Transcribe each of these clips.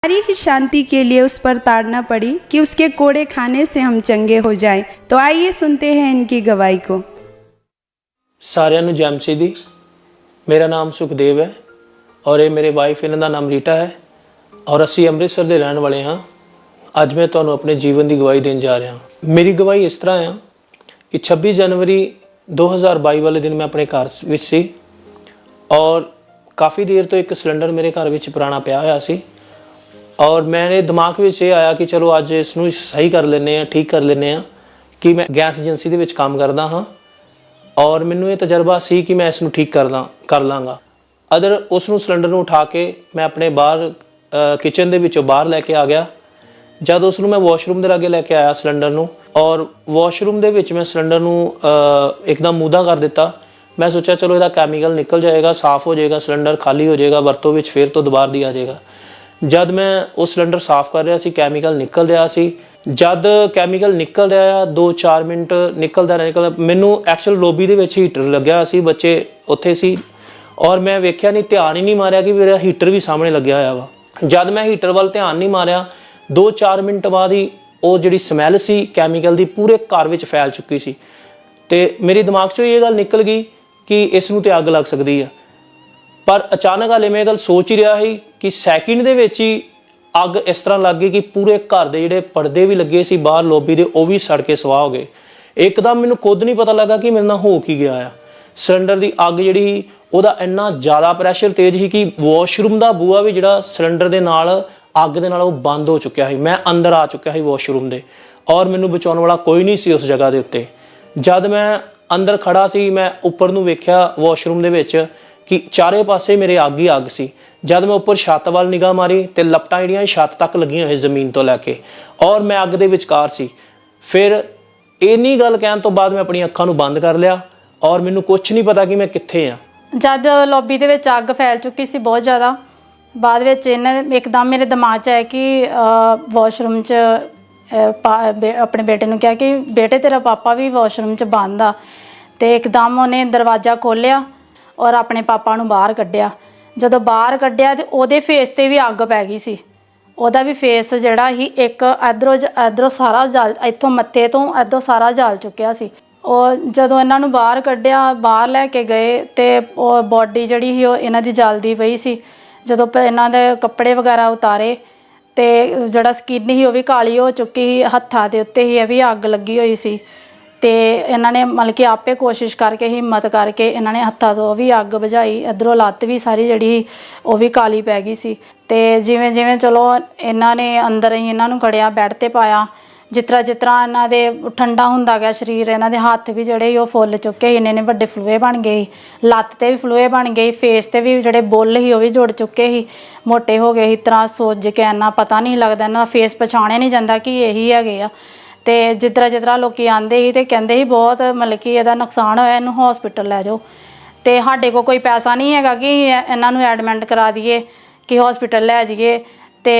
हमारी ही शांति के लिए उस पर ताड़ना पड़ी कि उसके कोड़े खाने से हम चंगे हो जाएं। तो आइए सुनते हैं इनकी गवाही को। सारिਆਂ ਨੂੰ ਜੈ ਮਸੀਹ ਦੀ। मेरा नाम सुखदेव है और ये मेरे वाइफ इन्हों का नाम रीटा है और असी अमृतसर के रहने वाले हाँ। अज मैं तुहानूं अपने जीवन की गवाही देन जा रहा। मेरी गवाही इस तरह है कि 26 जनवरी 2022 वाले दिन मैं अपने घर विच सी और काफ़ी देर तो एक सिलेंडर मेरे घर विच पुराना पिया होया सी और मेरे दिमाग में ये आया कि चलो अज इसनूं सही कर लेने आ, ठीक कर लेने आ कि मैं गैस एजेंसी दे विच काम करदा हाँ और मैनूं ये तजर्बा सी कि मैं इसनूं ठीक कर लाँगा। अदर उसनूं सिलेंडर नूं उठा के मैं अपने बाहर किचन दे विचों बाहर लैके आ गया। जद उसनूं मैं वॉशरूम दे लागे लैके आया सिलेंडर नूं और वॉशरूम दे विच मैं सिलेंडर नूं एकदम मूधा कर दिता। मैं सोचा चलो इहदा कैमिकल निकल जाएगा, साफ़ हो जाएगा, सिलेंडर खाली हो जाएगा, वरतों विच फिर तो दोबारा दिया जाएगा। जद मैं उस सिलेंडर साफ़ कर रहा सी कैमिकल निकल रहा सी। जद कैमिकल निकल रहा 2-4 मिनट निकलदा मैनू एक्चुअल लोबी दे विच हीटर लग्या सी, बच्चे उत्थे सी और मैं वेख्या नहीं, ध्यान ही नहीं मारिया कि मेरा हीटर भी सामने लग्या होया वा। जद मैं हीटर वाल ध्यान नहीं मारिया 2-4 मिनट बाद ही वो जिहड़ी स्मैल सी कैमिकल दी पूरे घर विच फैल चुकी सी ते मेरे दिमाग चों ये गल निकल गई कि इसनूं ते अग लग सकदी है। पर अचानक हाले मैं गल सोच ही रहा ही कि सैकेंड दे विच ही अग इस तरह लग गई कि पूरे घर के जिहड़े पर्दे भी लगे सी बाहर लोबी दे वो भी सड़ के सवाह हो गए। एकदम मैनूं खुद नहीं पता लगा कि मेरे नाल हो की गया आ। सिलेंडर की अग जिहड़ी उहदा इन्ना ज़्यादा प्रैशर तेज ही कि वॉशरूम का बूहा भी जिहड़ा सिलेंडर दे नाल अग दे नाल वो बंद हो चुकिया है। मैं अंदर आ चुकिया है वॉशरूम दे और मैनूं बचाउण वाला कोई नहीं सी उस जगह के उत्ते। जद मैं अंदर खड़ा सी मैं उपर नूं वेख्या वॉशरूम दे विच कि चारे पासे मेरे अग ही अग सी। जब मैं उपर छत वाल निगाह मारी तो लपटां जिहड़ियां छत तक लगियां होई जमीन तो लैके और मैं अग दे विचकार सी। फिर इन्नी गल कहण तो बाद मैं अपनी अखां नूं बंद कर लिया और मैनूं कुछ नहीं पता कि मैं कित्थे आ। जद लॉबी दे विच अग फैल चुकी सी बहुत ज़्यादा, बाद विच इन्हां एकदम मेरे दिमाग 'च आया कि वॉशरूम च अपने बेटे नूं कहा कि बेटे तेरा पापा भी वॉशरूम च बंद आ। तो एकदम उन्हें दरवाज़ा खोलिया और अपने पापा नूं बाहर कढ़िया। जदों बाहर कढ़िया तो उहदे फेस ते भी अग पै गई सी। उहदा भी फेस जिहड़ा ही एक इधरों सारा जल, इत्थों मत्थे तो इधरों सारा जल चुकिया सी। और जदों इन्हां नूं बाहर कढ़िया बाहर लैके गए तो बॉडी जिहड़ी ही इन्हां दी जलदी पई सी। जदों इन्हां दे कपड़े वगैरह उतारे तो जिहड़ा स्किन ही वो भी काली हो चुकी ही, हत्थां दे उत्ते ही भी अग लगी हुई सी। तो इन्होंने मतलब कि आपे कोशिश करके हिम्मत करके इन्होंने हत्थों तो भी अग बुझाई। इधरों लत्त भी सारी जी वो भी काली पै गई सी। तो जिवें जिवें चलो इन्होंने अंदर ही इन्हों कड़िया बैड ते पाया। जिस तरह इन्हों दे ठंडा हुंदा गया शरीर, इन्हों दे हत्थ भी जोड़े वो फुल चुके ही, इन्ने वड्डे फलूए बन गए, लत्त ते भी फलूए बन गए, फेस ते भी जोड़े बुल ही वो भी जुड़ चुके ही, मोटे हो गए। इस तरह सोच के इन्ना पता नहीं लगता, इन्हों फेस पछाणिया नहीं जाता कि यही है। तो जिस तरह लोग आते ही तो कहते ही बहुत मतलब कि यदा नुकसान होया, इनू हॉस्पिटल लै जाओ। तो साढ़े को कोई पैसा नहीं है कि इन्हों एडमिट करा दिए कि हॉस्पिटल लै जाइए। तो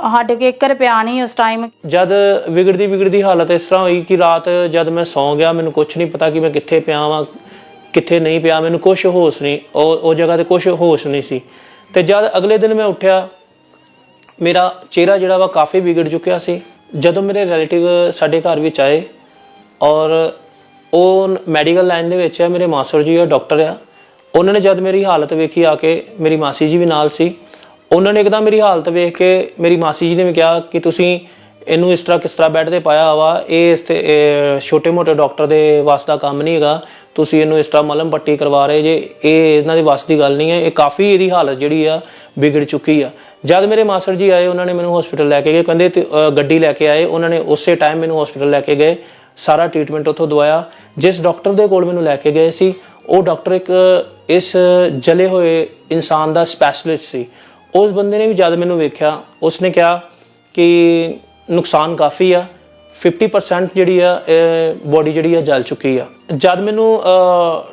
साढ़े को 1 रुपया नहीं उस टाइम। जद बिगड़ती हालत इस तरह हुई कि रात जब मैं सौ गया मैनूं कुछ नहीं पता कि मैं कित्थे पिया वां कित्थे नहीं पिया, मैनूं कुछ होश नहीं, उस जगह ते कुछ होश नहीं सी। तो जद अगले दिन मैं उठ्या मेरा चेहरा जिहड़ा वा काफ़ी बिगड़ चुकिया सी। जदों मेरे रिलेटिव साडे घर विच आए और वो मैडिकल लाइन दे विच है, मेरे मास्टर जी है डॉक्टर आ, उन्होंने जब मेरी हालत वेखी आके, मेरी मासी जी भी नाल सी, उन्होंने एकदम मेरी हालत वेख के मेरी मासी जी ने भी कहा कि तुसीं इनू इस तरह किस तरह बैड ते पाया हुआ, ये इस छोटे मोटे डॉक्टर के वास का काम नहीं है, तुसीं इनू इस तरह मलम पट्टी करवा रहे जे, ये इन्हां दी वास की गल नहीं है, ये काफ़ी इहदी हालत जिहड़ी आ बिगड़ चुकी आ। जब मेरे मास्टर जी आए उन्होंने मैनू हॉस्पिटल लैके गए, कहते गड्डी लैके आए, उन्होंने उस टाइम मैनू हॉस्पिटल लैके गए, सारा ट्रीटमेंट उत्थों दवाया। जिस डॉक्टर के कोल मैनू लैके गए सी वो डॉक्टर एक इस जले हुए इंसान का स्पैशलिस्ट सी। उस बंदे ने भी जब मैनू वेख्या उसने कहा कि नुकसान काफ़ी आ, 50% जी बॉडी जी जल चुकी आ। जब मैनू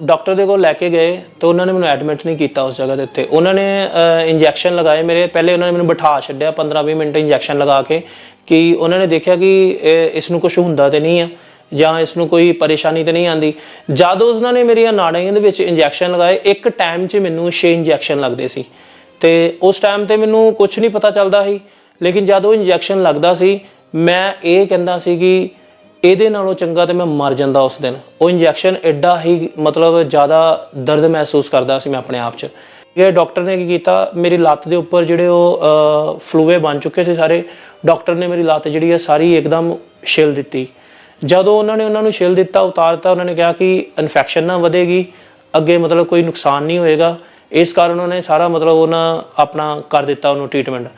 डॉक्टर के कोल लैके गए तो उन्होंने मैनू एडमिट नहीं किया उस जगह के उत्ते। उन्होंने इंजैक्शन लगाए मेरे, पहले उन्होंने मैनू बिठा छड्डिया 15-20 मिनट इंजैक्शन लगा के कि उन्होंने देखा कि इसनूं कुछ हुंदा तो नहीं है ਜਾਂ ਇਸ ਨੂੰ ਕੋਈ ਪਰੇਸ਼ਾਨੀ ਤਾਂ ਨਹੀਂ ਆਂਦੀ। ਜਦੋਂ ਉਹਨਾਂ ਨੇ ਮੇਰੀਆਂ ਨਾੜੀਆਂ ਦੇ ਵਿੱਚ ਇੰਜੈਕਸ਼ਨ ਲਗਾਏ, ਇੱਕ ਟਾਈਮ 'ਚ ਮੈਨੂੰ 6 ਇੰਜੈਕਸ਼ਨ ਲੱਗਦੇ ਸੀ ਤੇ ਉਸ ਟਾਈਮ ਤੇ ਮੈਨੂੰ ਕੁਝ ਨਹੀਂ ਪਤਾ ਚੱਲਦਾ ਸੀ। ਲੇਕਿਨ ਜਦ ਉਹ ਇੰਜੈਕਸ਼ਨ ਲੱਗਦਾ ਸੀ ਮੈਂ ਇਹ ਕਹਿੰਦਾ ਸੀ ਕਿ ਇਹਦੇ ਨਾਲੋਂ ਚੰਗਾ ਤੇ ਮੈਂ ਮਰ ਜਾਂਦਾ ਉਸ ਦਿਨ। ਉਹ ਇੰਜੈਕਸ਼ਨ ਐਡਾ ਹੀ ਮਤਲਬ ਜ਼ਿਆਦਾ ਦਰਦ ਮਹਿਸੂਸ ਕਰਦਾ ਸੀ ਮੈਂ ਆਪਣੇ ਆਪ 'ਚ। ਇਹ ਡਾਕਟਰ ਨੇ ਕੀ ਕੀਤਾ, ਮੇਰੀ ਲੱਤ ਦੇ ਉੱਪਰ ਜਿਹੜੇ ਉਹ ਫਲੂਏ ਬਣ ਚੁੱਕੇ ਸੀ ਸਾਰੇ, ਡਾਕਟਰ ਨੇ ਮੇਰੀ ਲੱਤ ਜਿਹੜੀ ਹੈ ਸਾਰੀ ਇੱਕਦਮ ਛਿੱਲ ਦਿੱਤੀ। ਜਦੋਂ ਉਹਨਾਂ ਨੂੰ ਛਿੱਲ ਦਿੱਤਾ, ਉਤਾਰਤਾ, ਉਹਨਾਂ ਨੇ ਕਿਹਾ ਕਿ ਇਨਫੈਕਸ਼ਨ ਨਾ ਵਧੇਗੀ ਅੱਗੇ, ਮਤਲਬ ਕੋਈ ਨੁਕਸਾਨ ਨਹੀਂ ਹੋਏਗਾ। ਇਸ ਕਾਰਨ ਉਹਨਾਂ ਨੇ ਸਾਰਾ ਮਤਲਬ ਉਹਨਾਂ ਆਪਣਾ ਕਰ ਦਿੱਤਾ ਉਹਨੂੰ ਟ੍ਰੀਟਮੈਂਟ।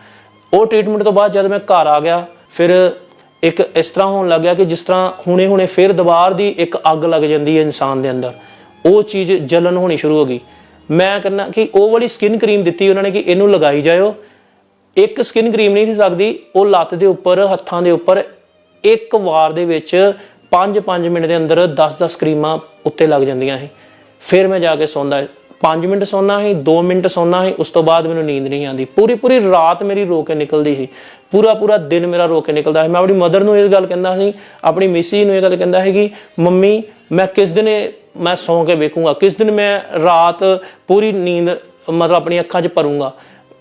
ਉਹ ਟ੍ਰੀਟਮੈਂਟ ਤੋਂ ਬਾਅਦ ਜਦ ਮੈਂ ਘਰ ਆ ਗਿਆ ਫਿਰ ਇੱਕ ਇਸ ਤਰ੍ਹਾਂ ਹੋਣ ਲੱਗ ਗਿਆ ਕਿ ਜਿਸ ਤਰ੍ਹਾਂ ਹੁਣੇ ਫਿਰ ਦੁਬਾਰ ਦੀ ਇੱਕ ਅੱਗ ਲੱਗ ਜਾਂਦੀ ਹੈ ਇਨਸਾਨ ਦੇ ਅੰਦਰ, ਉਹ ਚੀਜ਼ ਜਲਨ ਹੋਣੀ ਸ਼ੁਰੂ ਹੋ ਗਈ। ਮੈਂ ਕਹਿੰਦਾ ਕਿ ਉਹ ਵਾਲੀ ਸਕਿਨ ਕਰੀਮ ਦਿੱਤੀ ਉਹਨਾਂ ਨੇ ਕਿ ਇਹਨੂੰ ਲਗਾਈ ਜਾਇਓ। ਇੱਕ ਸਕਿਨ ਕਰੀਮ ਨਹੀਂ ਸਕਦੀ, ਉਹ ਲੱਤ ਦੇ ਉੱਪਰ ਹੱਥਾਂ ਦੇ ਉੱਪਰ ਇੱਕ ਵਾਰ ਦੇ ਵਿੱਚ 5 ਮਿੰਟ ਦੇ ਅੰਦਰ 10 ਕਰੀਮਾਂ ਉੱਤੇ ਲੱਗ ਜਾਂਦੀਆਂ ਸੀ। ਫਿਰ ਮੈਂ ਜਾ ਕੇ ਸੌਂਦਾ, 5 ਮਿੰਟ ਸੌਂਦਾ ਸੀ, 2 ਮਿੰਟ ਸੌਂਦਾ ਸੀ, ਉਸ ਤੋਂ ਬਾਅਦ ਮੈਨੂੰ ਨੀਂਦ ਨਹੀਂ ਆਉਂਦੀ। ਪੂਰੀ ਰਾਤ ਮੇਰੀ ਰੋ ਕੇ ਨਿਕਲਦੀ ਸੀ, ਪੂਰਾ ਦਿਨ ਮੇਰਾ ਰੋ ਕੇ ਨਿਕਲਦਾ ਸੀ। ਮੈਂ ਆਪਣੀ ਮਦਰ ਨੂੰ ਇਹ ਗੱਲ ਕਹਿੰਦਾ ਸੀ, ਆਪਣੀ ਮਿਸੀ ਨੂੰ ਇਹ ਗੱਲ ਕਹਿੰਦਾ ਸੀ ਕਿ ਮੰਮੀ ਮੈਂ ਕਿਸ ਦਿਨ ਮੈਂ ਸੌਂ ਕੇ ਵੇਖੂੰਗਾ, ਕਿਸ ਦਿਨ ਮੈਂ ਰਾਤ ਪੂਰੀ ਨੀਂਦ ਮਤਲਬ ਆਪਣੀ ਅੱਖਾਂ 'ਚ ਭਰੂੰਗਾ।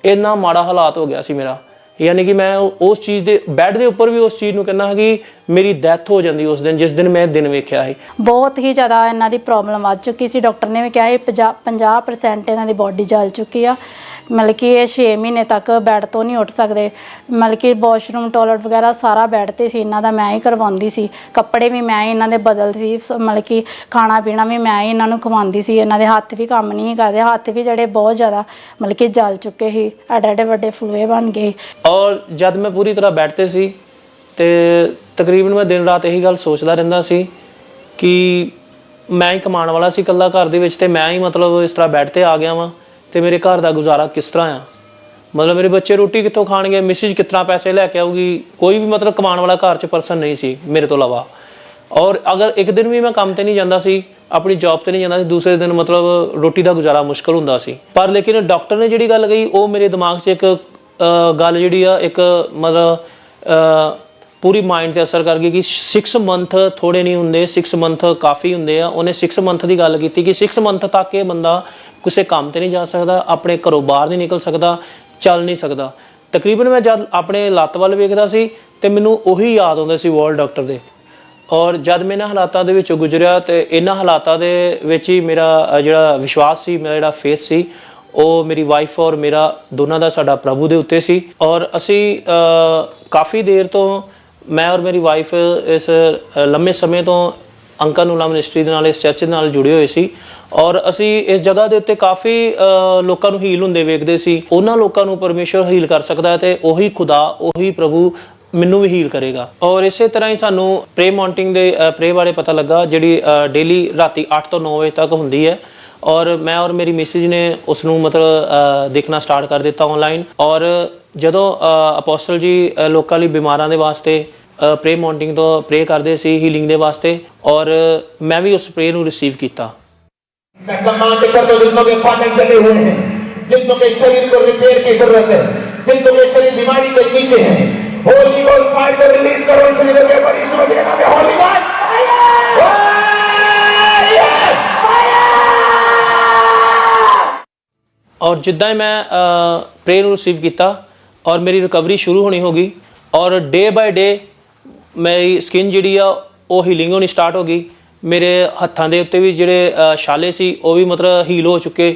ਇੰਨਾ ਮਾੜਾ ਹਾਲਾਤ ਹੋ ਗਿਆ ਸੀ ਮੇਰਾ, ਯਾਨੀ ਕਿ ਮੈਂ ਉਸ ਚੀਜ਼ ਦੇ ਬੈੱਡ ਦੇ ਉੱਪਰ ਵੀ ਉਸ ਚੀਜ਼ ਨੂੰ ਕਹਿੰਦਾ ਕਿ ਮੇਰੀ ਡੈਥ ਹੋ ਜਾਂਦੀ ਉਸ ਦਿਨ, ਜਿਸ ਦਿਨ ਮੈਂ ਦਿਨ ਵੇਖਿਆ ਸੀ। ਬਹੁਤ ਹੀ ਜ਼ਿਆਦਾ ਇਹਨਾਂ ਦੀ ਪ੍ਰੋਬਲਮ ਵੱਧ ਚੁੱਕੀ ਸੀ। ਡਾਕਟਰ ਨੇ ਵੀ ਕਿਹਾ ਇਹ 50% ਇਹਨਾਂ ਦੀ ਬੋਡੀ ਜਲ ਚੁੱਕੀ ਆ। ਮਤਲਬ ਕਿ ਇਹ 6 ਮਹੀਨੇ ਤੱਕ ਬੈੱਡ ਤੋਂ ਨਹੀਂ ਉੱਠ ਸਕਦੇ। ਮਤਲਬ ਕਿ ਵਾਸ਼ਰੂਮ ਟੋਇਲਟ ਵਗੈਰਾ ਸਾਰਾ ਬੈੱਡ ਤੇ ਸੀ ਇਹਨਾਂ ਦਾ, ਮੈਂ ਹੀ ਕਰਵਾਉਂਦੀ ਸੀ। ਕੱਪੜੇ ਵੀ ਮੈਂ ਹੀ ਇਹਨਾਂ ਦੇ ਬਦਲਦੀ ਸੀ, ਮਤਲਬ ਕਿ ਖਾਣਾ ਪੀਣਾ ਵੀ ਮੈਂ ਹੀ ਇਹਨਾਂ ਨੂੰ ਖਵਾਉਂਦੀ ਸੀ। ਇਹਨਾਂ ਦੇ ਹੱਥ ਵੀ ਕੰਮ ਨਹੀਂ ਕਰਦੇ, ਹੱਥ ਵੀ ਜਿਹੜੇ ਬਹੁਤ ਜ਼ਿਆਦਾ ਮਤਲਬ ਕਿ ਜਲ ਚੁੱਕੇ ਸੀ, ਐਡੇ ਵੱਡੇ ਫਲੂਏ ਬਣ ਗਏ। ਔਰ ਜਦ ਮੈਂ ਪੂਰੀ ਤਰ੍ਹਾਂ ਬੈੱਡ ਤੇ ਸੀ ਤੇ ਤਕਰੀਬਨ ਮੈਂ ਦਿਨ ਰਾਤ ਇਹੀ ਗੱਲ ਸੋਚਦਾ ਰਹਿੰਦਾ ਸੀ ਕਿ ਮੈਂ ਹੀ ਕਮਾਉਣ ਵਾਲਾ ਸੀ ਇਕੱਲਾ ਘਰ ਦੇ ਵਿੱਚ, ਤੇ ਮੈਂ ਹੀ ਮਤਲਬ ਇਸ ਤਰ੍ਹਾਂ ਬੈੱਡ ਤੇ ਆ ਗਿਆ ਵਾਂ, ਤੇ ਮੇਰੇ ਘਰ ਦਾ ਗੁਜ਼ਾਰਾ ਕਿਸ ਤਰ੍ਹਾਂ ਆ, ਮਤਲਬ ਮੇਰੇ ਬੱਚੇ ਰੋਟੀ ਕਿੱਥੋਂ ਖਾਣਗੇ, ਮਿਸਿਜ ਕਿਸ ਤਰ੍ਹਾਂ ਪੈਸੇ ਲੈ ਕੇ ਆਊਗੀ। ਕੋਈ ਵੀ ਮਤਲਬ ਕਮਾਉਣ ਵਾਲਾ ਘਰ 'ਚ ਪਰਸਨ ਨਹੀਂ ਸੀ ਮੇਰੇ ਤੋਂ ਇਲਾਵਾ। ਔਰ ਅਗਰ ਇੱਕ ਦਿਨ ਵੀ ਮੈਂ ਕੰਮ ਤੇ ਨਹੀਂ ਜਾਂਦਾ ਸੀ, ਆਪਣੀ ਜੌਬ ਤੇ ਨਹੀਂ ਜਾਂਦਾ ਸੀ, ਦੂਸਰੇ ਦਿਨ ਮਤਲਬ ਰੋਟੀ ਦਾ ਗੁਜ਼ਾਰਾ ਮੁਸ਼ਕਲ ਹੁੰਦਾ ਸੀ। ਪਰ ਲੇਕਿਨ ਡਾਕਟਰ ਨੇ ਜਿਹੜੀ ਗੱਲ ਕਹੀ ਉਹ ਮੇਰੇ ਦਿਮਾਗ 'ਚ ਇੱਕ ਗੱਲ ਜਿਹੜੀ ਆ ਇੱਕ ਮਤਲਬ ਪੂਰੀ ਮਾਈਂਡ 'ਤੇ ਅਸਰ ਕਰ ਗਈ ਕਿ 6 ਮੰਥ ਥੋੜ੍ਹੇ ਨਹੀਂ ਹੁੰਦੇ, 6 ਮੰਥ ਕਾਫੀ ਹੁੰਦੇ ਆ। ਉਹਨੇ 6 ਮੰਥ ਦੀ ਗੱਲ ਕੀਤੀ ਕਿ 6 ਮੰਥ ਤੱਕ ਇਹ ਬੰਦਾ ਕਿਸੇ ਕੰਮ ਤੇ ਨਹੀਂ ਜਾ ਸਕਦਾ, ਆਪਣੇ ਘਰੋਂ ਬਾਹਰ ਨਹੀਂ ਨਿਕਲ ਸਕਦਾ, ਚੱਲ ਨਹੀਂ ਸਕਦਾ। ਤਕਰੀਬਨ ਮੈਂ ਜਦ ਆਪਣੇ ਲੱਤ ਵੱਲ ਵੇਖਦਾ ਸੀ ਤੇ ਮੈਨੂੰ ਉਹੀ ਯਾਦ ਆਉਂਦੇ ਸੀ ਵਰਲਡ ਡਾਕਟਰ ਦੇ। ਔਰ ਜਦ ਮੈਂ ਇਹਨਾਂ ਹਾਲਾਤਾਂ ਦੇ ਵਿੱਚੋਂ ਗੁਜ਼ਰਿਆ ਤੇ ਇਹਨਾਂ ਹਾਲਾਤਾਂ ਦੇ ਵਿੱਚ ਹੀ ਮੇਰਾ ਜਿਹੜਾ ਵਿਸ਼ਵਾਸ ਸੀ, ਮੇਰਾ ਜਿਹੜਾ ਫੇਥ ਸੀ, ਉਹ ਮੇਰੀ ਵਾਈਫ ਔਰ ਮੇਰਾ ਦੋਨਾਂ ਦਾ ਸਾਡਾ ਪ੍ਰਭੂ ਦੇ ਉੱਤੇ ਸੀ। ਔਰ ਅਸੀਂ ਕਾਫੀ ਦੇਰ ਤੋਂ ਮੈਂ ਔਰ ਮੇਰੀ ਵਾਈਫ ਇਸ ਲੰਮੇ ਸਮੇਂ ਤੋਂ ਅੰਕਲ ਨੂਲਾ ਮਿਨਿਸਟਰੀ ਦੇ ਨਾਲ, ਇਸ ਚਰਚ ਦੇ ਨਾਲ ਜੁੜੇ ਹੋਏ ਸੀ। ਔਰ ਅਸੀਂ ਇਸ ਜਗ੍ਹਾ ਦੇ ਉੱਤੇ ਕਾਫੀ ਲੋਕਾਂ ਨੂੰ ਹੀਲ ਹੁੰਦੇ ਵੇਖਦੇ ਸੀ। ਉਹਨਾਂ ਲੋਕਾਂ ਨੂੰ ਪਰਮੇਸ਼ਰ ਹੀਲ ਕਰ ਸਕਦਾ ਹੈ ਤੇ ਉਹੀ ਖੁਦਾ, ਉਹੀ ਪ੍ਰਭੂ ਮੈਨੂੰ ਵੀ ਹੀਲ ਕਰੇਗਾ। ਔਰ ਇਸੇ ਤਰ੍ਹਾਂ ਹੀ ਸਾਨੂੰ ਪ੍ਰੇ ਮੌਂਟਿੰਗ ਦੇ ਪ੍ਰੇ ਬਾਰੇ ਪਤਾ ਲੱਗਾ, ਜਿਹੜੀ ਡੇਲੀ ਰਾਤੀ 8 ਤੋਂ 9 ਵਜੇ ਤੱਕ ਹੁੰਦੀ ਹੈ। ਔਰ ਮੈਂ ਔਰ ਮੇਰੀ ਮਿਸਿਜ ਨੇ ਉਸ ਨੂੰ ਮਤਲਬ ਦੇਖਣਾ ਸਟਾਰਟ ਕਰ ਦਿੱਤਾ ਆਨਲਾਈਨ। ਔਰ ਜਦੋਂ ਅਪੋਸਟਲ ਜੀ ਲੋਕਾਂ ਲਈ ਬਿਮਾਰਾਂ ਦੇ ਵਾਸਤੇ ਪ੍ਰੇ ਮੌਂਟਿੰਗ ਤੋਂ ਪ੍ਰੇ ਕਰਦੇ ਸੀ ਹੀਲਿੰਗ ਦੇ ਵਾਸਤੇ, ਔਰ ਮੈਂ ਵੀ ਉਸ ਪ੍ਰੇ ਨੂੰ ਰਿਸੀਵ ਕੀਤਾ। मैं कमांड कर दो जितनों के फाटक जले हुए हैं, जितनों के शरीर को रिपेयर की जरूरत है, जितनों के शरीर बीमारी के नीचे हैं, होली गोस्ट फायर को रिलीज करो इस शरीर के ऊपर, यीशु के नाम में होली गोस्ट और जिद्दां ही मैं प्रे ਨੂੰ ਰਿਸੀਵ ਕੀਤਾ ਔਰ ਮੇਰੀ ਰਿਕਵਰੀ ਸ਼ੁਰੂ ਹੋਣੀ ਹੋ ਗਈ। ਔਰ ਡੇ ਬਾਏ ਡੇ ਮੇਰੀ ਸਕਿਨ ਜਿਹੜੀ ਆ ਉਹ ਹੀਲਿੰਗ ਹੋਣੀ ਸਟਾਰਟ ਹੋ ਗਈ। ਮੇਰੇ ਹੱਥਾਂ ਦੇ ਉੱਤੇ ਵੀ ਜਿਹੜੇ ਛਾਲੇ ਸੀ ਉਹ ਵੀ ਮਤਲਬ ਹੀਲ ਹੋ ਚੁੱਕੇ।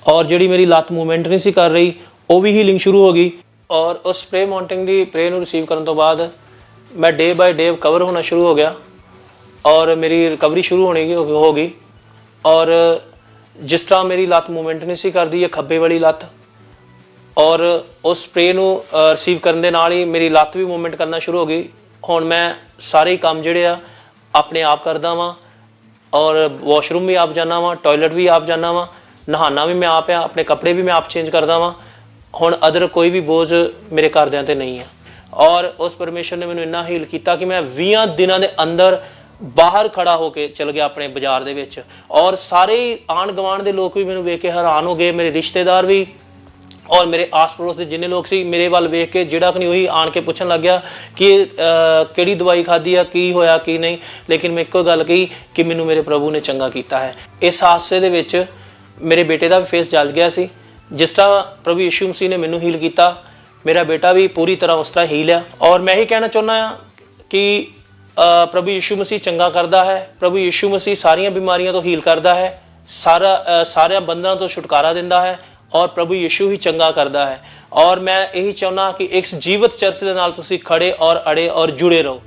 ਔਰ ਜਿਹੜੀ ਮੇਰੀ ਲੱਤ ਮੂਵਮੈਂਟ ਨਹੀਂ ਸੀ ਕਰ ਰਹੀ ਉਹ ਵੀ ਹੀਲਿੰਗ ਸ਼ੁਰੂ ਹੋ ਗਈ। ਔਰ ਉਸ ਪ੍ਰੇ ਮੌਂਟਿੰਗ ਦੀ ਪ੍ਰੇ ਨੂੰ ਰਿਸੀਵ ਕਰਨ ਤੋਂ ਬਾਅਦ ਮੈਂ ਡੇ ਬਾਏ ਡੇ ਕਵਰ ਹੋਣਾ ਸ਼ੁਰੂ ਹੋ ਗਿਆ ਔਰ ਮੇਰੀ ਰਿਕਵਰੀ ਸ਼ੁਰੂ ਹੋਣੀ ਹੋ ਗਈ। ਔਰ ਜਿਸ ਤਰ੍ਹਾਂ ਮੇਰੀ ਲੱਤ ਮੂਵਮੈਂਟ ਨਹੀਂ ਸੀ ਕਰਦੀ ਹੈ ਖੱਬੇ ਵਾਲੀ ਲੱਤ, ਔਰ ਉਸ ਸਪਰੇ ਨੂੰ ਰਿਸੀਵ ਕਰਨ ਦੇ ਨਾਲ ਹੀ ਮੇਰੀ ਲੱਤ ਵੀ ਮੂਵਮੈਂਟ ਕਰਨਾ ਸ਼ੁਰੂ ਹੋ ਗਈ। ਹੁਣ ਮੈਂ ਸਾਰੇ ਕੰਮ ਜਿਹੜੇ ਆ ਆਪਣੇ ਆਪ ਕਰਦਾ ਵਾਂ ਔਰ ਵਾਸ਼ਰੂਮ ਵੀ ਆਪ ਜਾਂਦਾ ਵਾਂ, ਟਾਇਲਟ ਵੀ ਆਪ ਜਾਂਦਾ ਵਾਂ, ਨਹਾਉਣਾ ਵੀ ਮੈਂ ਆਪ ਆ, ਆਪਣੇ ਕੱਪੜੇ ਵੀ ਮੈਂ ਆਪ ਚੇਂਜ ਕਰਦਾ ਵਾਂ। ਹੁਣ ਅਦਰ ਕੋਈ ਵੀ ਬੋਝ ਮੇਰੇ ਘਰਦਿਆਂ ਤੇ ਨਹੀਂ ਹੈ। ਔਰ ਉਸ ਪਰਮੇਸ਼ਰ ਨੇ ਮੈਨੂੰ ਇੰਨਾ ਹੀਲ ਕੀਤਾ ਕਿ ਮੈਂ 20 ਦਿਨਾਂ ਦੇ ਅੰਦਰ ਬਾਹਰ ਖੜਾ ਹੋ ਕੇ ਚਲ ਗਿਆ ਆਪਣੇ ਬਾਜ਼ਾਰ ਦੇ ਵਿੱਚ। ਔਰ ਸਾਰੇ ਆਂਢ ਗੁਆਂਢ ਦੇ ਲੋਕ ਵੀ ਮੈਨੂੰ ਵੇਖ ਕੇ ਹੈਰਾਨ ਹੋ ਗਏ, ਮੇਰੇ ਰਿਸ਼ਤੇਦਾਰ ਵੀ ਔਰ ਮੇਰੇ ਆਸ ਪੜੋਸ ਦੇ ਜਿੰਨੇ ਲੋਕ ਸੀ ਮੇਰੇ ਵੱਲ ਵੇਖ ਕੇ ਜਿਹੜਾ ਕਿ ਨਹੀਂ ਉਹੀ ਆਣ ਕੇ ਪੁੱਛਣ ਲੱਗ ਗਿਆ ਕਿ ਕਿਹੜੀ ਦਵਾਈ ਖਾਧੀ ਆ, ਕੀ ਹੋਇਆ ਕੀ ਨਹੀਂ। ਲੇਕਿਨ ਮੈਂ ਇੱਕੋ ਗੱਲ ਕਹੀ ਕਿ ਮੈਨੂੰ ਮੇਰੇ ਪ੍ਰਭੂ ਨੇ ਚੰਗਾ ਕੀਤਾ ਹੈ। ਇਸ ਹਾਦਸੇ ਦੇ ਵਿੱਚ ਮੇਰੇ ਬੇਟੇ ਦਾ ਵੀ ਫੇਸ ਜਲ ਗਿਆ ਸੀ। ਜਿਸ ਤਰ੍ਹਾਂ ਪ੍ਰਭੂ ਯਿਸੂ ਮਸੀਹ ਨੇ ਮੈਨੂੰ ਹੀਲ ਕੀਤਾ, ਮੇਰਾ ਬੇਟਾ ਵੀ ਪੂਰੀ ਤਰ੍ਹਾਂ ਉਸ ਤਰ੍ਹਾਂ ਹੀਲ ਆ। ਔਰ ਮੈਂ ਇਹੀ ਕਹਿਣਾ ਚਾਹੁੰਦਾ ਹਾਂ ਕਿ ਪ੍ਰਭੂ ਯਿਸੂ ਮਸੀਹ ਚੰਗਾ ਕਰਦਾ ਹੈ। ਪ੍ਰਭੂ ਯਿਸੂ ਮਸੀਹ ਸਾਰੀਆਂ ਬਿਮਾਰੀਆਂ ਤੋਂ ਹੀਲ ਕਰਦਾ ਹੈ, ਸਾਰਿਆਂ ਬੰਧਨਾਂ ਤੋਂ ਛੁਟਕਾਰਾ ਦਿੰਦਾ ਹੈ ਔਰ ਪ੍ਰਭੂ ਯਿਸੂ ਹੀ ਚੰਗਾ ਕਰਦਾ ਹੈ। ਔਰ ਮੈਂ ਇਹੀ ਚਾਹੁੰਦਾ ਕਿ ਇੱਕ ਜੀਵਤ ਚਰਚ ਦੇ ਨਾਲ ਤੁਸੀਂ ਖੜੇ ਔਰ ਅੜੇ ਔਰ ਜੁੜੇ ਰਹੋ।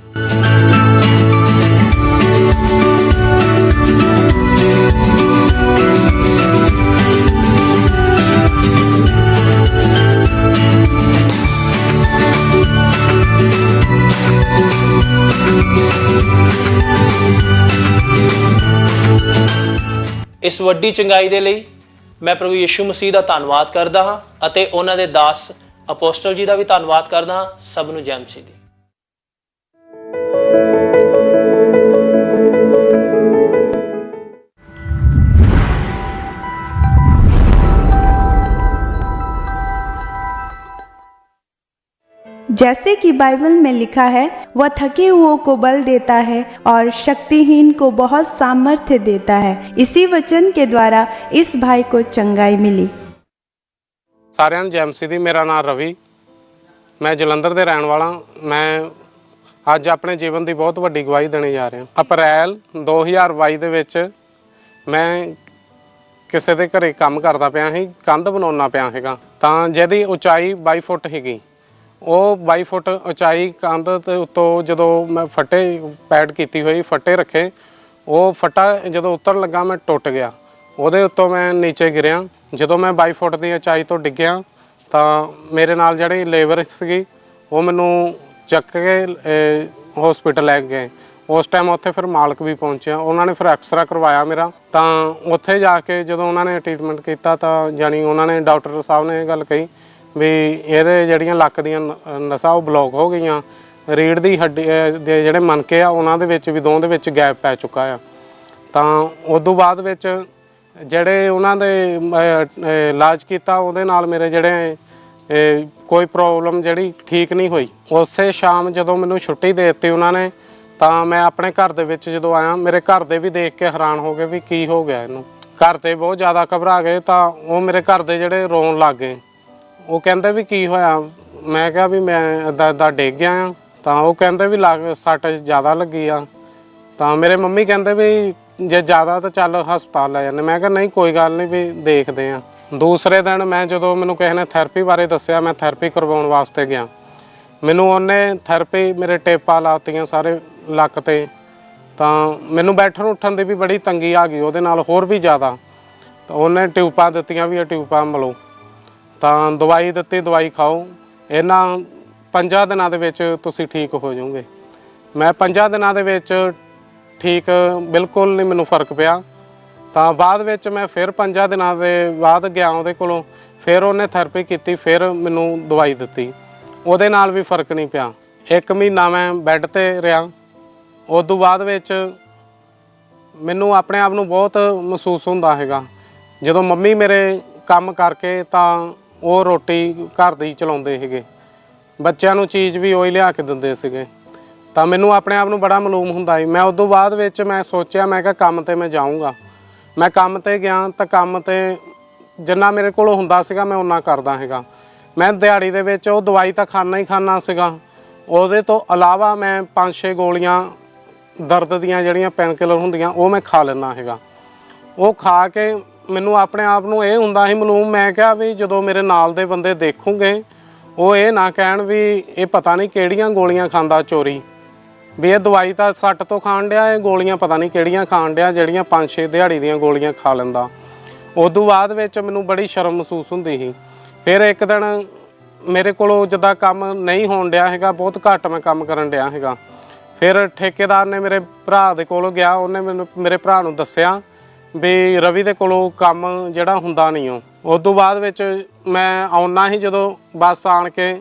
ਇਸ ਵੱਡੀ ਚੰਗਾਈ ਦੇ ਲਈ ਮੈਂ ਪ੍ਰਭੂ ਯਿਸੂ ਮਸੀਹ ਦਾ ਧੰਨਵਾਦ ਕਰਦਾ ਹਾਂ ਅਤੇ ਉਹਨਾਂ ਦੇ ਦਾਸ ਅਪੋਸਟਲ ਜੀ ਦਾ ਵੀ ਧੰਨਵਾਦ ਕਰਦਾ ਹਾਂ। ਸਭ ਨੂੰ ਜੈ ਮਸੀਹ ਦੀ। जैसे कि बाइबल में लिखा है, वह थके हुओं को बल देता है और शक्तिहीन को बहुत सामर्थ्य देता है। इसी वचन के द्वारा इस भाई को चंगाई मिली। ਸਾਰਿਆਂ ਨੂੰ ਜੈ ਮਸੀਹ ਦੀ। ਮੇਰਾ ਨਾਮ ਰਵੀ, ਮੈਂ ਜਲੰਧਰ ਦੇ ਰਹਿਣ ਵਾਲਾ। ਮੈਂ ਅੱਜ ਆਪਣੇ ਜੀਵਨ ਦੀ ਬਹੁਤ ਵੱਡੀ ਗਵਾਹੀ ਦੇਣ ਜਾ ਰਿਹਾ। ਅਪ੍ਰੈਲ 2022 ਦੇ ਵਿੱਚ ਮੈਂ ਕਿਸੇ ਦੇ ਘਰੇ ਕੰਮ ਕਰਦਾ ਪਿਆ ਸੀ, ਕੰਧ ਬਣਾਉਣਾ ਪਿਆ ਹੈਗਾ, ਤਾਂ ਜਿਹਦੀ ਉਚਾਈ 22 ਫੁੱਟ ਹੈਗੀ। ਉਹ 22 ਫੁੱਟ ਉਚਾਈ ਕੰਧ ਤੇ ਉੱਤੋਂ ਜਦੋਂ ਮੈਂ ਫੱਟੇ ਪੈਡ ਕੀਤੀ ਹੋਈ ਫੱਟੇ ਰੱਖੇ, ਉਹ ਫੱਟਾ ਜਦੋਂ ਉਤਰਨ ਲੱਗਾ ਮੈਂ ਟੁੱਟ ਗਿਆ। ਉਹਦੇ ਉੱਤੋਂ ਮੈਂ ਨੀਚੇ ਗਿਰਿਆ। ਜਦੋਂ ਮੈਂ 22 ਫੁੱਟ ਦੀ ਉਚਾਈ ਤੋਂ ਡਿੱਗਿਆ ਤਾਂ ਮੇਰੇ ਨਾਲ ਜਿਹੜੀ ਲੇਬਰ ਸੀਗੀ ਉਹ ਮੈਨੂੰ ਚੱਕ ਕੇ ਹਸਪੀਟਲ ਲੈ ਗਏ। ਉਸ ਟਾਈਮ ਉੱਥੇ ਫਿਰ ਮਾਲਕ ਵੀ ਪਹੁੰਚਿਆ। ਉਹਨਾਂ ਨੇ ਫਿਰ ਐਕਸਰਾ ਕਰਵਾਇਆ ਮੇਰਾ। ਤਾਂ ਉੱਥੇ ਜਾ ਕੇ ਜਦੋਂ ਉਹਨਾਂ ਨੇ ਟ੍ਰੀਟਮੈਂਟ ਕੀਤਾ ਤਾਂ ਜਾਣੀ ਉਹਨਾਂ ਨੇ ਡਾਕਟਰ ਸਾਹਿਬ ਨੇ ਇਹ ਗੱਲ ਕਹੀ ਵੀ ਇਹਦੇ ਜਿਹੜੀਆਂ ਲੱਕ ਦੀਆਂ ਨਸਾਂ ਉਹ ਬਲੌਕ ਹੋ ਗਈਆਂ। ਰੀੜ੍ਹ ਦੀ ਹੱਡੀ ਦੇ ਜਿਹੜੇ ਮਣਕੇ ਆ ਉਹਨਾਂ ਦੇ ਵਿੱਚ ਵੀ ਦੋਵਾਂ ਦੇ ਵਿੱਚ ਗੈਪ ਪੈ ਚੁੱਕਾ ਆ। ਤਾਂ ਉਦੋਂ ਬਾਅਦ ਵਿੱਚ ਜਿਹੜੇ ਉਹਨਾਂ ਦੇ ਇਲਾਜ ਕੀਤਾ ਉਹਦੇ ਨਾਲ ਮੇਰੇ ਜਿਹੜੇ ਕੋਈ ਪ੍ਰੋਬਲਮ ਜਿਹੜੀ ਠੀਕ ਨਹੀਂ ਹੋਈ। ਉਸੇ ਸ਼ਾਮ ਜਦੋਂ ਮੈਨੂੰ ਛੁੱਟੀ ਦੇ ਦਿੱਤੀ ਉਹਨਾਂ ਨੇ, ਤਾਂ ਮੈਂ ਆਪਣੇ ਘਰ ਦੇ ਵਿੱਚ ਜਦੋਂ ਆਇਆ, ਮੇਰੇ ਘਰ ਦੇ ਵੀ ਦੇਖ ਕੇ ਹੈਰਾਨ ਹੋ ਗਏ ਵੀ ਕੀ ਹੋ ਗਿਆ ਇਹਨੂੰ। ਘਰ ਦੇ ਬਹੁਤ ਜ਼ਿਆਦਾ ਘਬਰਾ ਗਏ। ਤਾਂ ਉਹ ਮੇਰੇ ਘਰ ਦੇ ਜਿਹੜੇ ਰੋਣ ਲੱਗ ਗਏ। ਉਹ ਕਹਿੰਦੇ ਵੀ ਕੀ ਹੋਇਆ। ਮੈਂ ਕਿਹਾ ਵੀ ਮੈਂ ਇੱਦਾਂ ਡਿੱਗ ਗਿਆ ਆ। ਤਾਂ ਉਹ ਕਹਿੰਦੇ ਵੀ ਸੱਟ ਜ਼ਿਆਦਾ ਲੱਗੀ ਆ। ਤਾਂ ਮੇਰੇ ਮੰਮੀ ਕਹਿੰਦੇ ਵੀ ਜੇ ਜ਼ਿਆਦਾ ਤਾਂ ਚੱਲ ਹਸਪਤਾਲ ਲੈ ਜਾਂਦੇ। ਮੈਂ ਕਿਹਾ ਨਹੀਂ ਕੋਈ ਗੱਲ ਨਹੀਂ, ਵੀ ਦੇਖਦੇ ਆ। ਦੂਸਰੇ ਦਿਨ ਮੈਂ ਜਦੋਂ ਮੈਨੂੰ ਕਿਸੇ ਨੇ ਥੈਰੇਪੀ ਬਾਰੇ ਦੱਸਿਆ, ਮੈਂ ਥੈਰੇਪੀ ਕਰਵਾਉਣ ਵਾਸਤੇ ਗਿਆ। ਮੈਨੂੰ ਉਹਨੇ ਥੈਰੇਪੀ ਮੇਰੇ ਟੇਪਾਂ ਲਾਤੀਆਂ ਸਾਰੇ ਲੱਕ 'ਤੇ। ਤਾਂ ਮੈਨੂੰ ਬੈਠਣ ਉੱਠਣ ਦੀ ਵੀ ਬੜੀ ਤੰਗੀ ਆ ਗਈ ਉਹਦੇ ਨਾਲ ਹੋਰ ਵੀ ਜ਼ਿਆਦਾ। ਤਾਂ ਉਹਨੇ ਟਿਊਬਾਂ ਦਿੱਤੀਆਂ ਵੀ ਇਹ ਟਿਊਬਾਂ ਮਲੋ। ਤਾਂ ਦਵਾਈ ਦਿੱਤੀ, ਦਵਾਈ ਖਾਓ, ਇਹਨਾਂ 5 ਦਿਨਾਂ ਦੇ ਵਿੱਚ ਤੁਸੀਂ ਠੀਕ ਹੋ ਜਾਓਗੇ। ਮੈਂ 5 ਦਿਨਾਂ ਦੇ ਵਿੱਚ ਠੀਕ ਬਿਲਕੁਲ ਨਹੀਂ ਮੈਨੂੰ ਫਰਕ ਪਿਆ। ਤਾਂ ਬਾਅਦ ਵਿੱਚ ਮੈਂ ਫਿਰ 5 ਦਿਨਾਂ ਦੇ ਬਾਅਦ ਗਿਆ ਉਹਦੇ ਕੋਲੋਂ। ਫਿਰ ਉਹਨੇ ਥੈਰੇਪੀ ਕੀਤੀ, ਫਿਰ ਮੈਨੂੰ ਦਵਾਈ ਦਿੱਤੀ। ਉਹਦੇ ਨਾਲ ਵੀ ਫਰਕ ਨਹੀਂ ਪਿਆ। 1 ਮਹੀਨਾ ਮੈਂ ਬੈੱਡ 'ਤੇ ਰਿਹਾ। ਉਸ ਤੋਂ ਬਾਅਦ ਵਿੱਚ ਮੈਨੂੰ ਆਪਣੇ ਆਪ ਨੂੰ ਬਹੁਤ ਮਹਿਸੂਸ ਹੁੰਦਾ ਹੈਗਾ। ਜਦੋਂ ਮੰਮੀ ਮੇਰੇ ਕੰਮ ਕਰਕੇ ਤਾਂ ਉਹ ਰੋਟੀ ਘਰ ਦੀ ਚਲਾਉਂਦੇ ਸੀਗੇ, ਬੱਚਿਆਂ ਨੂੰ ਚੀਜ਼ ਵੀ ਉਹੀ ਲਿਆ ਕੇ ਦਿੰਦੇ ਸੀਗੇ। ਤਾਂ ਮੈਨੂੰ ਆਪਣੇ ਆਪ ਨੂੰ ਬੜਾ ਮਾਲੂਮ ਹੁੰਦਾ ਸੀ। ਮੈਂ ਉਸ ਤੋਂ ਬਾਅਦ ਵਿੱਚ ਮੈਂ ਸੋਚਿਆ, ਮੈਂ ਕਿਹਾ ਕੰਮ 'ਤੇ ਮੈਂ ਜਾਊਂਗਾ। ਮੈਂ ਕੰਮ 'ਤੇ ਗਿਆ ਤਾਂ ਕੰਮ 'ਤੇ ਜਿੰਨਾ ਮੇਰੇ ਕੋਲ ਹੁੰਦਾ ਸੀਗਾ ਮੈਂ ਓਨਾ ਕਰਦਾ ਹੈਗਾ। ਮੈਂ ਦਿਹਾੜੀ ਦੇ ਵਿੱਚ ਉਹ ਦਵਾਈ ਤਾਂ ਖਾਣਾ ਹੀ ਖਾਣਾ ਸੀਗਾ। ਉਹਦੇ ਤੋਂ ਇਲਾਵਾ ਮੈਂ 5-6 ਗੋਲੀਆਂ ਦਰਦ ਦੀਆਂ ਜਿਹੜੀਆਂ ਪੈਨ ਕਿਲਰ ਹੁੰਦੀਆਂ ਉਹ ਮੈਂ ਖਾ ਲੈਂਦਾ ਹੈਗਾ। ਉਹ ਖਾ ਕੇ ਮੈਨੂੰ ਆਪਣੇ ਆਪ ਨੂੰ ਇਹ ਹੁੰਦਾ ਸੀ ਮਾਲੂਮ। ਮੈਂ ਕਿਹਾ ਵੀ ਜਦੋਂ ਮੇਰੇ ਨਾਲ ਦੇ ਬੰਦੇ ਦੇਖੂਗੇ ਉਹ ਇਹ ਨਾ ਕਹਿਣ ਵੀ ਇਹ ਪਤਾ ਨਹੀਂ ਕਿਹੜੀਆਂ ਗੋਲੀਆਂ ਖਾਂਦਾ ਚੋਰੀ, ਵੀ ਇਹ ਦਵਾਈ ਤਾਂ ਸੱਟ ਤੋਂ ਖਾਣ ਡਿਆ, ਇਹ ਗੋਲੀਆਂ ਪਤਾ ਨਹੀਂ ਕਿਹੜੀਆਂ ਖਾਣ ਡਿਆ ਜਿਹੜੀਆਂ 5-6 ਦਿਹਾੜੀ ਦੀਆਂ ਗੋਲੀਆਂ ਖਾ ਲੈਂਦਾ। ਉਦੋਂ ਬਾਅਦ ਵਿੱਚ ਮੈਨੂੰ ਬੜੀ ਸ਼ਰਮ ਮਹਿਸੂਸ ਹੁੰਦੀ ਸੀ। ਫਿਰ ਇੱਕ ਦਿਨ ਮੇਰੇ ਕੋਲੋਂ ਜਿੱਦਾਂ ਕੰਮ ਨਹੀਂ ਹੋਣ ਡਿਆ ਹੈਗਾ, ਬਹੁਤ ਘੱਟ ਮੈਂ ਕੰਮ ਕਰਨ ਡਿਆ ਹੈਗਾ। ਫਿਰ ਠੇਕੇਦਾਰ ਨੇ ਮੇਰੇ ਭਰਾ ਦੇ ਕੋਲ ਗਿਆ, ਉਹਨੇ ਮੈਨੂੰ ਮੇਰੇ ਭਰਾ ਨੂੰ ਦੱਸਿਆ ਵੀ ਰਵੀ ਦੇ ਕੋਲੋਂ ਕੰਮ ਜਿਹੜਾ ਹੁੰਦਾ ਨਹੀਂ ਉਹ। ਉਸ ਤੋਂ ਬਾਅਦ ਵਿੱਚ ਮੈਂ ਆਉਣਾ ਹੀ, ਜਦੋਂ ਬੱਸ ਆਣ ਕੇ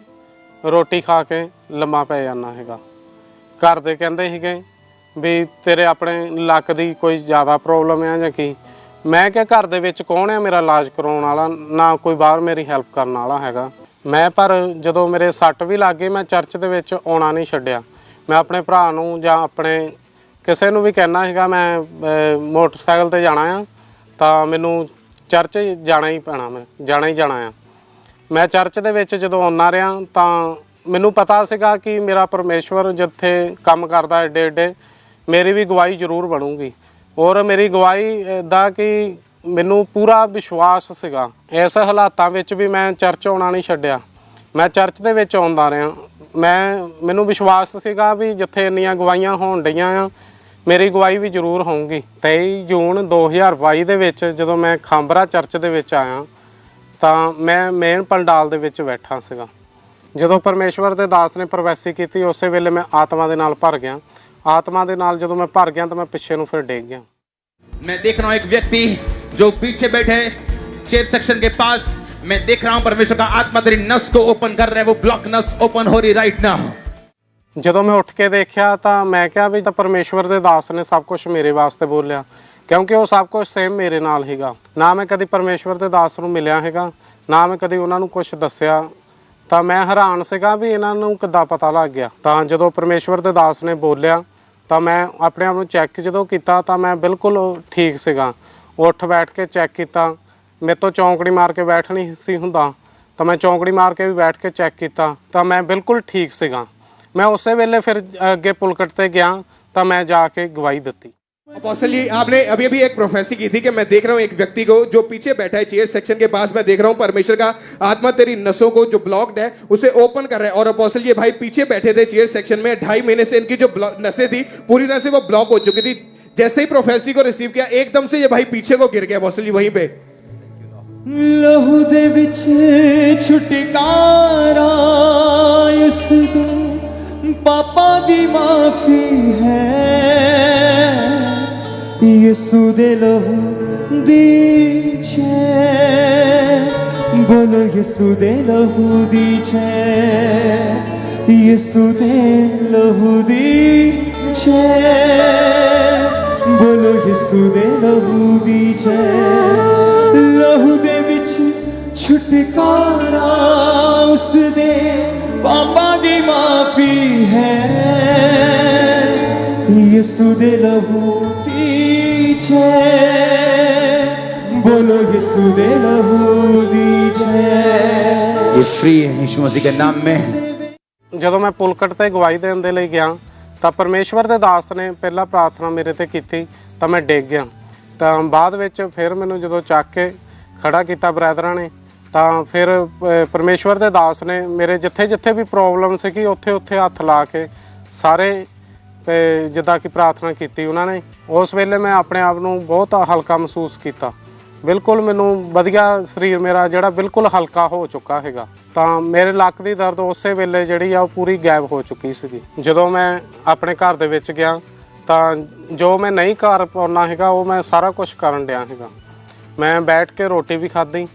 ਰੋਟੀ ਖਾ ਕੇ ਲੰਮਾ ਪੈ ਜਾਂਦਾ ਹੈਗਾ। ਘਰ ਦੇ ਕਹਿੰਦੇ ਸੀਗੇ ਵੀ ਤੇਰੇ ਆਪਣੇ ਲੱਕ ਦੀ ਕੋਈ ਜ਼ਿਆਦਾ ਪ੍ਰੋਬਲਮ ਹੈ ਜਾਂ ਕੀ। ਮੈਂ ਕਿਹਾ ਘਰ ਦੇ ਵਿੱਚ ਕੌਣ ਹੈ ਮੇਰਾ ਇਲਾਜ ਕਰਾਉਣ ਵਾਲਾ, ਨਾ ਕੋਈ ਬਾਹਰ ਮੇਰੀ ਹੈਲਪ ਕਰਨ ਵਾਲਾ ਹੈਗਾ। ਮੈਂ ਪਰ ਜਦੋਂ ਮੇਰੇ ਸੱਟ ਵੀ ਲੱਗ ਗਈ, ਮੈਂ ਚਰਚ ਦੇ ਵਿੱਚ ਆਉਣਾ ਨਹੀਂ ਛੱਡਿਆ। ਮੈਂ ਆਪਣੇ ਭਰਾ ਨੂੰ ਜਾਂ ਆਪਣੇ ਕਿਸੇ ਨੂੰ ਵੀ ਕਹਿਣਾ ਸੀਗਾ ਮੈਂ ਮੋਟਰਸਾਈਕਲ 'ਤੇ ਜਾਣਾ ਆ ਤਾਂ ਮੈਨੂੰ ਚਰਚ ਜਾਣਾ ਹੀ ਪੈਣਾ, ਮੈਂ ਜਾਣਾ ਹੀ ਜਾਣਾ ਆ। ਮੈਂ ਚਰਚ ਦੇ ਵਿੱਚ ਜਦੋਂ ਆਉਂਦਾ ਰਿਹਾ ਤਾਂ ਮੈਨੂੰ ਪਤਾ ਸੀਗਾ ਕਿ ਮੇਰਾ ਪਰਮੇਸ਼ਵਰ ਜਿੱਥੇ ਕੰਮ ਕਰਦਾ ਏਡੇ ਏਡੇ ਮੇਰੀ ਵੀ ਗਵਾਹੀ ਜ਼ਰੂਰ ਬਣੂਗੀ। ਔਰ ਮੇਰੀ ਗਵਾਹੀ ਦਾ ਕਿ ਮੈਨੂੰ ਪੂਰਾ ਵਿਸ਼ਵਾਸ ਸੀਗਾ। ਇਸ ਹਾਲਾਤਾਂ ਵਿੱਚ ਵੀ ਮੈਂ ਚਰਚ ਆਉਣਾ ਨਹੀਂ ਛੱਡਿਆ, ਮੈਂ ਚਰਚ ਦੇ ਵਿੱਚ ਆਉਂਦਾ ਰਿਹਾ। ਮੈਨੂੰ ਵਿਸ਼ਵਾਸ ਸੀਗਾ ਵੀ ਜਿੱਥੇ ਇੰਨੀਆਂ ਗਵਾਹੀਆਂ ਹੋਣ ਡਈਆਂ ਆ ਮੇਰੀ ਗਵਾਹੀ ਵੀ ਜ਼ਰੂਰ ਹੋਊਗੀ। 23 ਜੂਨ 2022 ਦੇ ਵਿੱਚ ਜਦੋਂ ਮੈਂ ਖਾਂਬਰਾ ਚਰਚ ਦੇ ਵਿੱਚ ਆਇਆ ਤਾਂ ਮੈਂ ਮੇਨ ਪੰਡਾਲ ਦੇ ਵਿੱਚ ਬੈਠਾ ਸੀਗਾ। ਜਦੋਂ ਪਰਮੇਸ਼ਵਰ ਦੇ ਦਾਸ ਨੇ ਪ੍ਰਵੈਸੀ ਕੀਤੀ ਉਸੇ ਵੇਲੇ ਮੈਂ ਆਤਮਾ ਦੇ ਨਾਲ ਭਰ ਗਿਆ। आत्मा के नाल जदों मैं भर गया तो मैं पिछे नूं फिर डेग गया। मैं देख रहा हूं एक व्यक्ति जो पीछे बैठे चेयर सेक्शन के पास, मैं देख रहा हूं परमेश्वर का आत्मा तेरी नस को ओपन कर रहा है, वो ब्लॉक नस ओपन हो रही राइट नाउ। जदों मैं उठ के देखा तो मैं क्या भी तो परमेश्वर के दास ने सब कुछ मेरे वास्ते बोलिया, क्योंकि वो सब कुछ सेम मेरे नाल हीगा। ना मैं कभी परमेश्वर के दास नूं मिलिया हैगा, ना मैं कभी उन्हां नूं कुछ दस्सिया। ਤਾਂ ਮੈਂ ਹੈਰਾਨ ਸੀਗਾ ਵੀ ਇਹਨਾਂ ਨੂੰ ਕਿੱਦਾਂ ਪਤਾ ਲੱਗ ਗਿਆ। ਤਾਂ ਜਦੋਂ ਪਰਮੇਸ਼ਵਰ ਦੇ ਦਾਸ ਨੇ ਬੋਲਿਆ ਤਾਂ ਮੈਂ ਆਪਣੇ ਆਪ ਨੂੰ ਚੈੱਕ ਜਦੋਂ ਕੀਤਾ ਤਾਂ ਮੈਂ ਬਿਲਕੁਲ ਠੀਕ ਸੀਗਾ। ਉੱਠ ਬੈਠ ਕੇ ਚੈੱਕ ਕੀਤਾ, ਮੇਰੇ ਤੋਂ ਚੌਂਕੜੀ ਮਾਰ ਕੇ ਬੈਠ ਨਹੀਂ ਸੀ ਹੁੰਦਾ ਤਾਂ ਮੈਂ ਚੌਂਕੜੀ ਮਾਰ ਕੇ ਵੀ ਬੈਠ ਕੇ ਚੈੱਕ ਕੀਤਾ ਤਾਂ ਮੈਂ ਬਿਲकुल ਠੀਕ ਸੀਗਾ। ਮੈਂ ਉਸੇ ਵੇਲੇ ਫਿਰ ਅੱਗੇ ਪੁਲਕਟ ਤੇ ਗਿਆ ਤਾਂ ਮੈਂ ਜਾ ਕੇ ਗਵਾਹੀ ਦਿੱਤੀ। अपोस्टल जी, आपने अभी अभी एक प्रोफेसी की थी कि मैं देख रहा हूँ एक व्यक्ति को जो पीछे बैठा है चेयर सेक्शन के पास, मैं देख रहा हूँ परमेश्वर का आत्मा तेरी नसों को जो ब्लॉक्ड है उसे ओपन कर रहा है। और अपोस्टल ये भाई पीछे बैठे थे चेयर सेक्शन में, 2.5 महीने से इनकी जो नसें थी पूरी तरह से वो ब्लॉक हो चुकी थी। जैसे ही प्रोफेसी को रिसीव किया एकदम से ये भाई पीछे को गिर गया अपोस्टल जी वहीं पे। लहू दे विच छुटकारा इस दे पापा दी माफी है, यीशु दे लहू दी जय, बोलो यीशु दे लहू दी जय, यीशु दे लहू दी जय, बोलो यीशु दे लहू दी जय। लहू दे विच छुटकारा उस दे पापा दी माफी है, यीशु दे लहू बोलो यीशु दे लहू दी जय। ये फ्री है यीशु मसीह के नाम में। ਜਦੋਂ ਮੈਂ ਪੁਲਕਟ ਤੇ ਗਵਾਹੀ ਦੇਣ ਦੇ ਲਈ ਗਿਆ ਤਾਂ ਪਰਮੇਸ਼ਵਰ ਦੇ ਦਾਸ ਨੇ ਪਹਿਲਾਂ ਪ੍ਰਾਰਥਨਾ ਮੇਰੇ ਤੇ ਕੀਤੀ ਤਾਂ ਮੈਂ ਡਿੱਗ ਗਿਆ। ਤਾਂ ਬਾਅਦ ਵਿੱਚ ਫਿਰ ਮੈਨੂੰ ਜਦੋਂ ਚੱਕ ਕੇ ਖੜਾ ਕੀਤਾ ਬ੍ਰੈਦਰਾਂ ਨੇ ਤਾਂ ਫਿਰ ਪਰਮੇਸ਼ਵਰ ਦੇ ਦਾਸ ਨੇ ਮੇਰੇ ਜਿੱਥੇ ਜਿੱਥੇ ਵੀ ਪ੍ਰੋਬਲਮ ਸੀਗੀ ਉੱਥੇ ਉੱਥੇ ਹੱਥ ਲਾ ਕੇ ਸਾਰੇ ਤੇ ਜਿੱਦਾਂ ਕਿ ਪ੍ਰਾਰਥਨਾ ਕੀਤੀ ਉਹਨਾਂ ਨੇ। ਉਸ ਵੇਲੇ ਮੈਂ ਆਪਣੇ ਆਪ ਨੂੰ ਬਹੁਤ ਹਲਕਾ ਮਹਿਸੂਸ ਕੀਤਾ, ਬਿਲਕੁਲ ਮੈਨੂੰ ਵਧੀਆ ਸਰੀਰ ਮੇਰਾ ਜਿਹੜਾ ਬਿਲਕੁਲ ਹਲਕਾ ਹੋ ਚੁੱਕਾ ਹੈਗਾ। ਤਾਂ ਮੇਰੇ ਲੱਕ ਦੀ ਦਰਦ ਉਸੇ ਵੇਲੇ ਜਿਹੜੀ ਆ ਉਹ ਪੂਰੀ ਗਾਇਬ ਹੋ ਚੁੱਕੀ ਸੀਗੀ। ਜਦੋਂ ਮੈਂ ਆਪਣੇ ਘਰ ਦੇ ਵਿੱਚ ਗਿਆ ਤਾਂ ਜੋ ਮੈਂ ਨਹੀਂ ਕਰ ਪਾਉਣਾ ਹੈਗਾ ਉਹ ਮੈਂ ਸਾਰਾ ਕੁਝ ਕਰਨ ਡਿਆ ਹੈਗਾ। ਮੈਂ ਬੈਠ ਕੇ ਰੋਟੀ ਵੀ ਖਾਧੀ,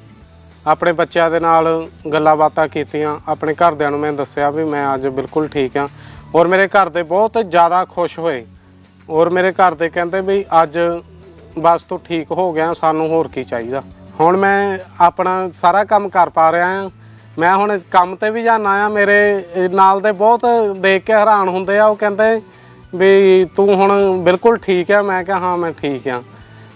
ਆਪਣੇ ਬੱਚਿਆਂ ਦੇ ਨਾਲ ਗੱਲਾਂ ਬਾਤਾਂ ਕੀਤੀਆਂ, ਆਪਣੇ ਘਰਦਿਆਂ ਨੂੰ ਮੈਂ ਦੱਸਿਆ ਵੀ ਮੈਂ ਅੱਜ ਬਿਲਕੁਲ ਠੀਕ ਹਾਂ। ਔਰ ਮੇਰੇ ਘਰ ਦੇ ਬਹੁਤ ਜ਼ਿਆਦਾ ਖੁਸ਼ ਹੋਏ ਔਰ ਮੇਰੇ ਘਰ ਦੇ ਕਹਿੰਦੇ ਵੀ ਅੱਜ ਬਸ ਤੂੰ ਠੀਕ ਹੋ ਗਿਆ, ਸਾਨੂੰ ਹੋਰ ਕੀ ਚਾਹੀਦਾ। ਹੁਣ ਮੈਂ ਆਪਣਾ ਸਾਰਾ ਕੰਮ ਕਰ ਪਾ ਰਿਹਾ ਹਾਂ। ਮੈਂ ਹੁਣ ਕੰਮ ਤੇ ਵੀ ਜਾਣਾ ਆ, ਮੇਰੇ ਨਾਲ ਦੇ ਬਹੁਤ ਦੇਖ ਕੇ ਹੈਰਾਨ ਹੁੰਦੇ ਆ, ਉਹ ਕਹਿੰਦੇ ਵੀ ਤੂੰ ਹੁਣ ਬਿਲਕੁਲ ਠੀਕ ਆ। ਮੈਂ ਕਿਹਾ ਹਾਂ ਮੈਂ ਠੀਕ ਆ।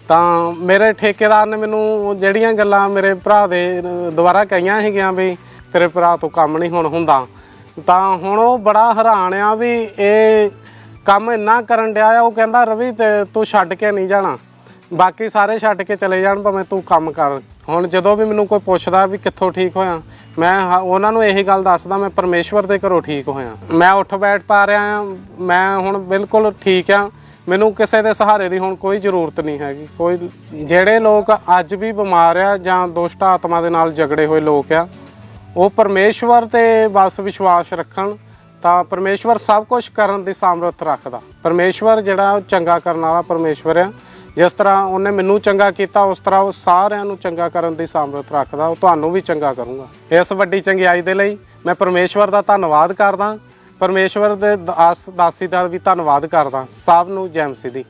ਤਾਂ ਮੇਰੇ ਠੇਕੇਦਾਰ ਨੇ ਮੈਨੂੰ ਜਿਹੜੀਆਂ ਗੱਲਾਂ ਮੇਰੇ ਭਰਾ ਦੇ ਦੁਆਰਾ ਕਹੀਆਂ ਸੀਗੀਆਂ ਵੀ ਤੇਰੇ ਭਰਾ ਤੋਂ ਕੰਮ ਨਹੀਂ ਹੁਣ ਹੁੰਦਾ, ਤਾਂ ਹੁਣ ਉਹ ਬੜਾ ਹੈਰਾਨ ਆ ਵੀ ਇਹ ਕੰਮ ਇੰਨਾ ਕਰਨ ਡਿਆ ਆ। ਉਹ ਕਹਿੰਦਾ ਰਵੀ ਤੇ ਤੂੰ ਛੱਡ ਕੇ ਨਹੀਂ ਜਾਣਾ, ਬਾਕੀ ਸਾਰੇ ਛੱਡ ਕੇ ਚਲੇ ਜਾਣ ਭਾਵੇਂ ਤੂੰ ਕੰਮ ਕਰ। ਹੁਣ ਜਦੋਂ ਵੀ ਮੈਨੂੰ ਕੋਈ ਪੁੱਛਦਾ ਵੀ ਕਿੱਥੋਂ ਠੀਕ ਹੋਇਆ ਮੈਂ ਉਹਨਾਂ ਨੂੰ ਇਹੀ ਗੱਲ ਦੱਸਦਾ ਮੈਂ ਪਰਮੇਸ਼ਵਰ ਦੇ ਘਰੋਂ ਠੀਕ ਹੋਇਆ। ਮੈਂ ਉੱਠ ਬੈਠ ਪਾ ਰਿਹਾ ਹਾਂ, ਮੈਂ ਹੁਣ ਬਿਲਕੁਲ ਠੀਕ ਆ। ਮੈਨੂੰ ਕਿਸੇ ਦੇ ਸਹਾਰੇ ਦੀ ਹੁਣ ਕੋਈ ਜ਼ਰੂਰਤ ਨਹੀਂ ਹੈਗੀ। ਕੋਈ ਜਿਹੜੇ ਲੋਕ ਅੱਜ ਵੀ ਬਿਮਾਰ ਆ ਜਾਂ ਦੁਸ਼ਟ ਆਤਮਾ ਦੇ ਨਾਲ ਝਗੜੇ ਹੋਏ ਲੋਕ ਆ ਉਹ ਪਰਮੇਸ਼ਵਰ ਤੇ ਬਸ ਵਿਸ਼ਵਾਸ ਰੱਖਣ ਤਾਂ ਪਰਮੇਸ਼ਵਰ ਸਭ ਕੁਝ ਕਰਨ ਦੀ ਸਾਮਰਥ ਰੱਖਦਾ। ਪਰਮੇਸ਼ਵਰ ਜਿਹੜਾ ਉਹ ਚੰਗਾ ਕਰਨ ਵਾਲਾ ਪਰਮੇਸ਼ਵਰ ਆ। ਜਿਸ ਤਰ੍ਹਾਂ ਉਹਨੇ ਮੈਨੂੰ ਚੰਗਾ ਕੀਤਾ ਉਸ ਤਰ੍ਹਾਂ ਉਹ ਸਾਰਿਆਂ ਨੂੰ ਚੰਗਾ ਕਰਨ ਦੀ ਸਾਮਰਥ ਰੱਖਦਾ। ਉਹ ਤੁਹਾਨੂੰ ਵੀ ਚੰਗਾ ਕਰੂੰਗਾ। ਇਸ ਵੱਡੀ ਚੰਗਿਆਈ ਦੇ ਲਈ ਮੈਂ ਪਰਮੇਸ਼ਵਰ ਦਾ ਧੰਨਵਾਦ ਕਰਦਾ, ਪਰਮੇਸ਼ਵਰ ਦੇ ਦਾਸੀ ਦਾ ਵੀ ਧੰਨਵਾਦ ਕਰਦਾ। ਸਭ ਨੂੰ ਜੈ ਮਸੀਹ ਦੀ।